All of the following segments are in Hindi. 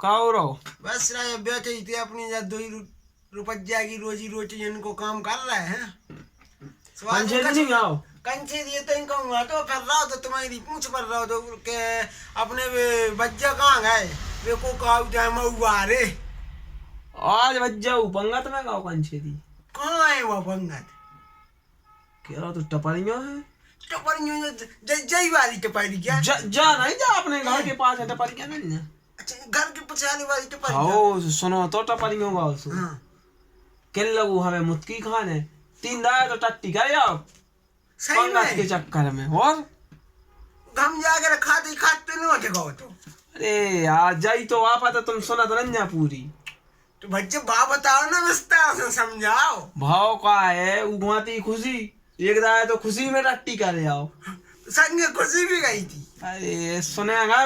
का हो रहा? बस रहा बैठे ही थे अपनी या 2 रुपया की रोजी रोटी इनको काम कर रहे हैं। पंचे नहीं आओ कंचे दिए तो इनको तो कर रहा हो तो तुम्हारी पूछ पर रहा हो तो के अपने वे बच्चा कहाँ गए वे को काउ जाए मऊआ रे आज बज जाऊ पंगत में गाओ कंचे दी कहाँ है वो पंगत कह रहा तो टपरियों है टपरियों जय वाली टपरी क्या जा नहीं जा अपने घर के पास है टपरियां नहीं है। अच्छा घर के पछाने वाली टपरी आओ सुनो तो टपरियों गाओ सो किन लगू हमें मुत्की खाने 3 दाया तो टट्टी कर जाओ पंगत के चक्कर में और हम जाकर खाते नहीं होते गाओ तो अरे यार जाई तो आपा तो तुम सुना तो नहीं पूरी तो बच्चे भाव बताओ ना विस्तार से समझाओ भाव का है उगवाती खुशी एक दाया तो खुशी में टट्टी कर आओ संग खुशी भी गई थी। अरे सुनेगा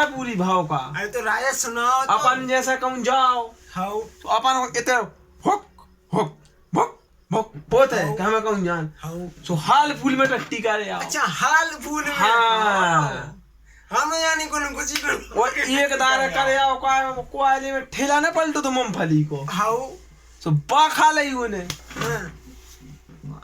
पूरी भाव का। अरे तो राजा सुनाओ तो। अपन जैसे कहूँ जाओ हाउ तो अपन इतने हुक हुक भुक भुक होते है कि हमें कहूँ जान हाउ सो हाल फूल में टट्टी करे आओ। अच्छा हाल फूल में हाँ हमें यानी कोनो खुशी को और एक दारा करे आओ कोयले में ठेला न पलटो तो मूंगफली को हाउ सो बा खा ले उन्हें।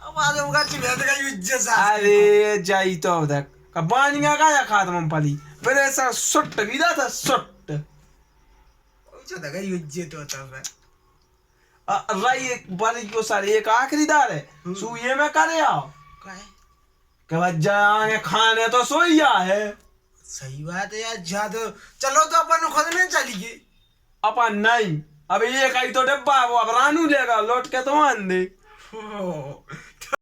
अब आज होगा चिढ़ा का युद्ध सा अरे जाई तो देख का बानिया का या खात मूंगफली फिर ऐसा सुट गिरा था सुट जो दगा युद्ध तो तब राई एक बारी को सारे एक आखिरी दार है सू ये में करे आओ काय कि बच्चा खाने तो सोया है। सही बात है यार जा तो चलो तो अपन खुद नहीं चलिए अपन नहीं अब एक आई तो डब्बा वो अब रानू लेगा लौट के तो मान दे।